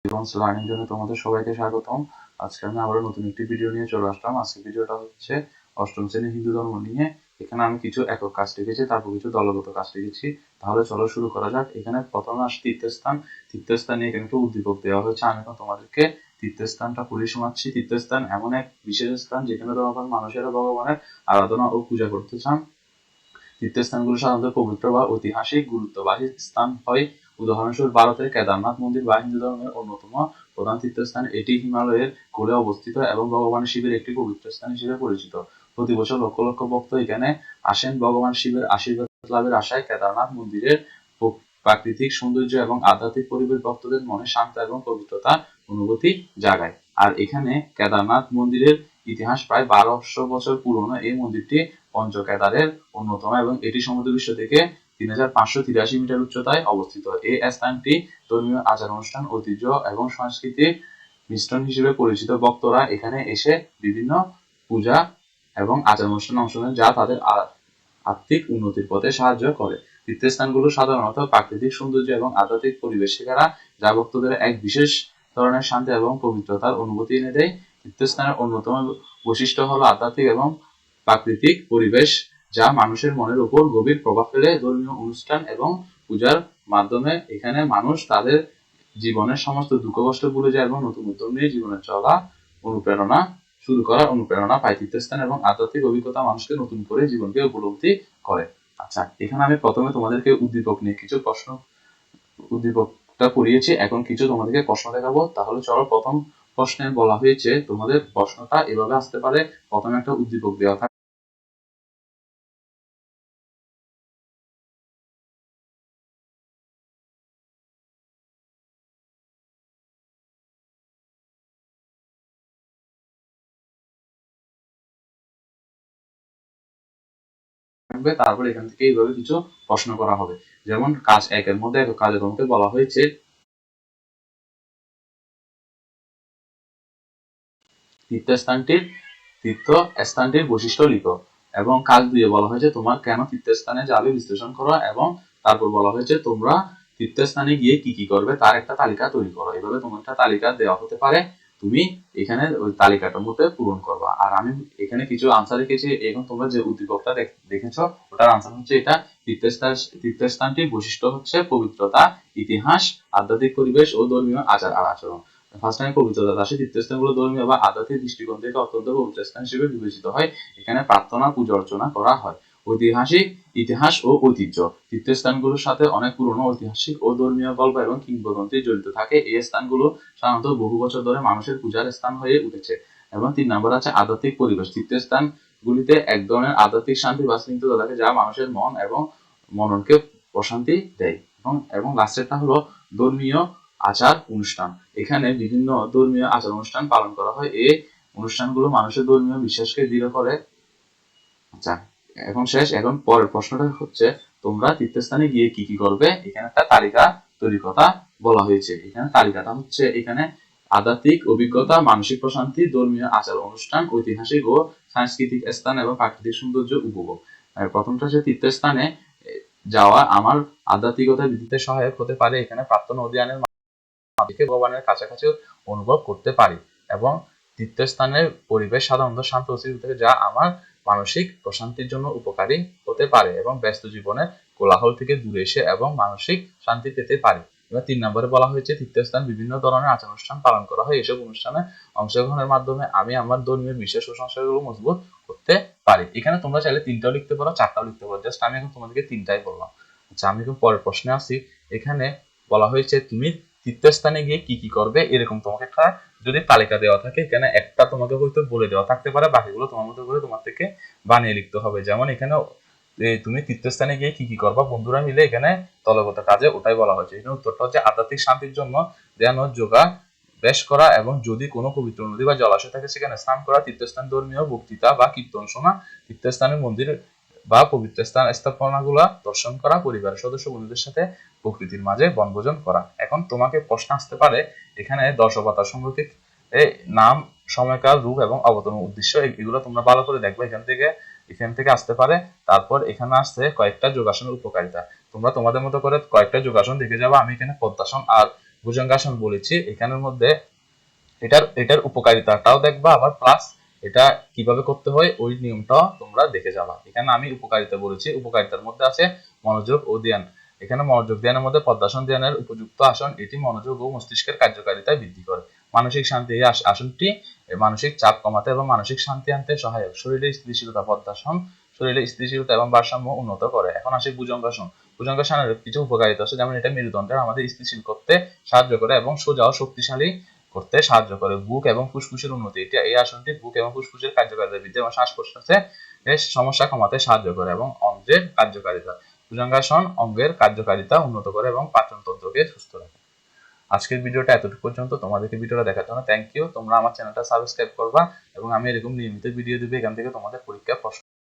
Learning জন্য তোমাদের সবাইকে স্বাগতম। আজকে আমি আবারও নতুন একটি ভিডিও নিয়ে চলে আসলাম। আজকে ভিডিওটা হচ্ছে অষ্টম শ্রেণীর হিন্দু ধর্ম নিয়ে। এখানে আমি কিছু একক কাজ লিখেছি, তারপর কিছু দলগত কাজ লিখেছি। তাহলে চলো শুরু করা যাক। এখানে প্রথমে আসে তীর্থস্থান। তীর্থস্থান নিয়ে এখানে একটু উদ্দীপক দেওয়া হয়েছে। আমি এখন তোমাদেরকে তীর্থস্থানটা পড়ে শোনাচ্ছি। তীর্থস্থান এমন এক বিশেষ স্থান যেখানে ধর্মের মানুষেরা ভগবানের আরাধনা ও পূজা করতে চান। তীর্থস্থানগুলো সাধারণত পবিত্র বা ঐতিহাসিক গুরুত্ববাহী স্থান হয়। উদাহরণস্বরূপ ভারতের কেদারনাথ মন্দির বা হিন্দু ধর্মের অন্যতম প্রধান তীর্থস্থান। এটি হিমালয়ের কোলে অবস্থিত এবং ভগবান শিবের একটি পবিত্র স্থান হিসেবে পরিচিত। প্রতি বছর লক্ষ লক্ষ ভক্ত এখানে আসেন ভগবান শিবের আশীর্বাদ লাভের আশায়। কেদারনাথ মন্দিরের প্রাকৃতিক সৌন্দর্য এবং আধ্যাত্মিক পরিবেশ ভক্তদের মনে শান্ত এবং পবিত্রতা অনুভূতি জাগায়। আর এখানে কেদারনাথ মন্দিরের ইতিহাস প্রায় 1200 বছর পুরনো। এই মন্দিরটি পঞ্চকেদারের অন্যতম এবং এটি সমুদ্রপৃষ্ঠ থেকে 3583 মিটার উচ্চতায় অবস্থিত। এই স্থানটি ধর্মীয় আচার অনুষ্ঠান, ঐতিহ্য এবং সংস্কৃতির মিশ্রণ হিসেবে পরিচিত। ভক্তরা এখানে এসে বিভিন্ন পূজা এবং আচার অনুষ্ঠানে অংশ নেন, যা তাদের আর্থিক উন্নতির পথে সাহায্য করে। তীর্থস্থানগুলো সাধারণত প্রাকৃতিক সৌন্দর্য এবং আধ্যাত্মিক পরিবেশে ঘেরা, যা ভক্তদের এক বিশেষ ধরনের শান্তি এবং পবিত্রতার অনুভূতি এনে দেয়। তীর্থস্থানের অন্যতম বৈশিষ্ট্য হলো আধ্যাত্মিক এবং প্রাকৃতিক পরিবেশ, যা মানুষের মনের উপর গভীর প্রভাব ফেলে। ধর্মীয় অনুষ্ঠান এবং পূজার মাধ্যমে এখানে মানুষ তাদের জীবনের সমস্ত দুঃখ কষ্ট ভুলে যায় এবং নতুন উদ্যম নিয়ে জীবনে চলা শুরু করার অনুপ্রেরণা পায়। তীর্থস্থান এবং আধ্যাত্মিক অভিজ্ঞতা মানুষকে নতুন করে জীবনকে উপলব্ধি করে। আচ্ছা, এখানে আমি প্রথমে তোমাদেরকে উদ্দীপক নিয়ে কিছু উদ্দীপকটা পড়িয়েছি। এখন কিছু তোমাদেরকে প্রশ্ন দেখাবো। তাহলে চলো, প্রথম প্রশ্নে বলা হয়েছে, তোমাদের প্রশ্নটা এভাবে আসতে পারে। প্রথমে একটা উদ্দীপক দেওয়া থাকে, তারপর এখান থেকে এইভাবে কিছু প্রশ্ন করা হবে। যেমন কাজ 1 এর মধ্যে কাজে তোমাকে বলা হয়েছে তীর্থস্থানটির বৈশিষ্ট্য লিখো। এবং কাজ 2 এ বলা হয়েছে তোমার কেন তীর্থস্থানে যাবে বিশ্লেষণ করো। এবং তারপর বলা হয়েছে তোমরা তীর্থস্থানে গিয়ে কি কি করবে তার একটা তালিকা তৈরি করো। এভাবে তোমার একটা তালিকা দেওয়া হতে পারে, তুমি এখানে ওই তালিকাটার মধ্যে পূরণ করবা। আর আমি এখানে কিছু আনসার রেখেছি। এখন তোমরা যে উদ্দীপকটা দেখেছো ওটার আনসার হচ্ছে এটা। তীর্থস্থানটির বৈশিষ্ট্য হচ্ছে পবিত্রতা, ইতিহাস, আধ্যাত্মিক পরিবেশ ও ধর্মীয় আচার আচরণ। ফার্স্ট টাইম পবিত্রতা দাসী তীর্থস্থানগুলো ধর্মীয় বা আধ্যাত্মিক দৃষ্টিকোণ থেকে অত্যন্ত পবিত্র স্থান হিসেবে বিবেচিত হয়। এখানে প্রার্থনা, পূজা অর্চনা করা হয়। ঐতিহাসিক ইতিহাস ও ঐতিহ্য। তীর্থস্থানগুলোর সাথে অনেক পুরনো ঐতিহাসিক ও ধর্মীয় গল্প এবং কিংবদন্তি জড়িত থাকে। এই স্থানগুলো সাধারণত বহু বছর ধরে মানুষের পূজার স্থান হয়ে উঠেছে। এবং 3 নম্বর আছে আধ্যাত্মিক পরিবেশ। তীর্থস্থানগুলিতে এক ধরনের আধ্যাত্মিক শান্তি বা স্নিগ্ধতা থাকে, যা মানুষের মন এবং মননকে প্রশান্তি দেয়। এবং লাস্টেরটা হলো ধর্মীয় আচার অনুষ্ঠান। এখানে বিভিন্ন ধর্মীয় আচার অনুষ্ঠান পালন করা হয়। এই অনুষ্ঠানগুলো মানুষের ধর্মীয় বিশ্বাসকে দৃঢ় করে। আচ্ছা, এখন শেষ। এখন পরের প্রশ্নটা হচ্ছে তোমরা তীর্থস্থানে গিয়ে কি কি করবে। এখানে একটা তালিকা তৈরির কথা বলা হয়েছে। এখানে তালিকাটা হচ্ছে এখানে আধ্যাত্মিক অভিজ্ঞতা, মানসিক প্রশান্তি, ধর্মীয় আচার অনুষ্ঠান, ঐতিহাসিক ও সাংস্কৃতিক স্থান এবং প্রাকৃতিক সৌন্দর্য উপভোগ। প্রথমটা হচ্ছে তীর্থস্থানে যাওয়া আমার আধ্যাত্মিকতা বৃদ্ধিতে সহায়ক হতে পারে। এখানে প্রার্থনা ও ধ্যানের মাধ্যমে ভগবানের কাছাকাছি অনুভব করতে পারি। এবং তীর্থস্থানের পরিবেশ সাধারণত শান্ত ও স্থির থাকে, যা আমার মানসিক প্রশান্তির জন্য উপকারী হতে পারে। এবং ব্যস্ত জীবনের কোলাহল থেকে দূরে এসে এবং মানসিক শান্তি পেতে পারি। এবার 3 নম্বরে বলা হয়েছে তীর্থস্থান বিভিন্ন ধরনের আচার অনুষ্ঠান পালন করা হয়। এসব অনুষ্ঠানে অংশগ্রহণের মাধ্যমে আমি আমার ধর্মীয় বিশ্বাস ও সংস্কারগুলো মজবুত করতে পারি। এখানে তোমরা চাইলে 3টাও লিখতে পারো, 4টাও লিখতে পারো। জাস্ট আমি এখন তোমাদেরকে 3টাই বললাম। আচ্ছা, আমি এখন পরের প্রশ্নে আসি। এখানে বলা হয়েছে তুমি তীর্থস্থানে গিয়ে কি কি করবে। এরকম তোমাকে একটা যদি তালিকা দেওয়া থাকে, এখানে একটা তোমাকে হয়তো বলে দেওয়া থাকতে পারে, বাকিগুলো তোমার মতো করে তোমার থেকে বানিয়ে লিখতে হবে। যেমন এখানে তুমি তীর্থস্থানে গিয়ে কি কি করবা বন্ধুরা মিলে, এখানে দলগত কাজে ওটাই বলা হয়েছে। এখানে উত্তরটা হচ্ছে আধ্যাত্মিক শান্তির জন্য ধ্যান ও যোগা বেশ করা, এবং যদি কোনো পবিত্র নদী বা জলাশয় থাকে সেখানে স্নান করা, তীর্থস্থান ধর্মীয় বক্তৃতা বা কীর্তন শোনা, তীর্থস্থানের মন্দির বা পবিত্র স্থাপনাগুলা দর্শন করা, পরিবারের সদস্য বন্ধুদের সাথে প্রকৃতির মাঝে বনভোজন করা। এখন তোমাকে প্রশ্ন আসতে পারে এখানে দর্শকতা সম্পর্কে নাম, সময়কাল, রূপ এবং অবতরণ উদ্দেশ্য, এগুলো তোমরা ভালো করে দেখবে। এখান থেকে আসতে পারে। তারপর এখানে আসছে কয়েকটা যোগাসনের উপকারিতা। তোমরা তোমাদের মতো করে কয়েকটা যোগাসন দেখে যাবো। আমি এখানে পদ্মাসন আর ভুজঙ্গাসন বলেছি, এখানের মধ্যে এটার উপকারিতাটাও দেখবা, আবার প্লাস এটা কিভাবে করতে হয় ওই নিয়মটাও তোমরা দেখে যাবা। এখানে আমি উপকারিতা বলেছি, উপকারিতার মধ্যে আছে মনোযোগ ও ধ্যান। এখানে মনোযোগ ধ্যানের মধ্যে পদ্মাসন ধ্যানের উপযুক্ত আসন, এটি মনোযোগ ও মস্তিষ্কের কার্যকারিতা বৃদ্ধি করে। মানসিক শান্তি, এই আসনটি মানসিক চাপ কমাতে এবং মানসিক শান্তি আনতে সহায়ক। শরীরের স্থিতিশীলতা, পদ্মাসন শরীরের স্থিতিশীলতা এবং ভারসাম্য উন্নত করে। এখন আসি ভুজঙ্গাসন। ভুজঙ্গাসনের কিছু উপকারিতা আছে, যেমন এটা মেরুদণ্ডের আমাদের স্থিতিশীল করতে সাহায্য করে এবং সোজা ও শক্তিশালী করতে সাহায্য করে। বুক এবং ফুসফুসের উন্নতি, এটা এই আসনটি বুক এবং ফুসফুসের কার্যকারিতা বৃদ্ধি এবং শ্বাস প্রশ্বাসের সমস্যা কমাতে সাহায্য করে এবং অঙ্গের কার্যকারিতা। ভুজঙ্গাসন অঙ্গের কার্যকারিতা উন্নত করে এবং পাচনতন্ত্রকে সুস্থ রাখে। আজকের ভিডিওটা এতটুকু পর্যন্ত। তোমাদেরকে ভিডিওটা দেখার জন্য থ্যাংক ইউ। তোমরা আমার চ্যানেলটা সাবস্ক্রাইব করবা এবং আমি এরকম নিয়মিত ভিডিও দিবে, এখান থেকে তোমাদের পরীক্ষার প্রশ্ন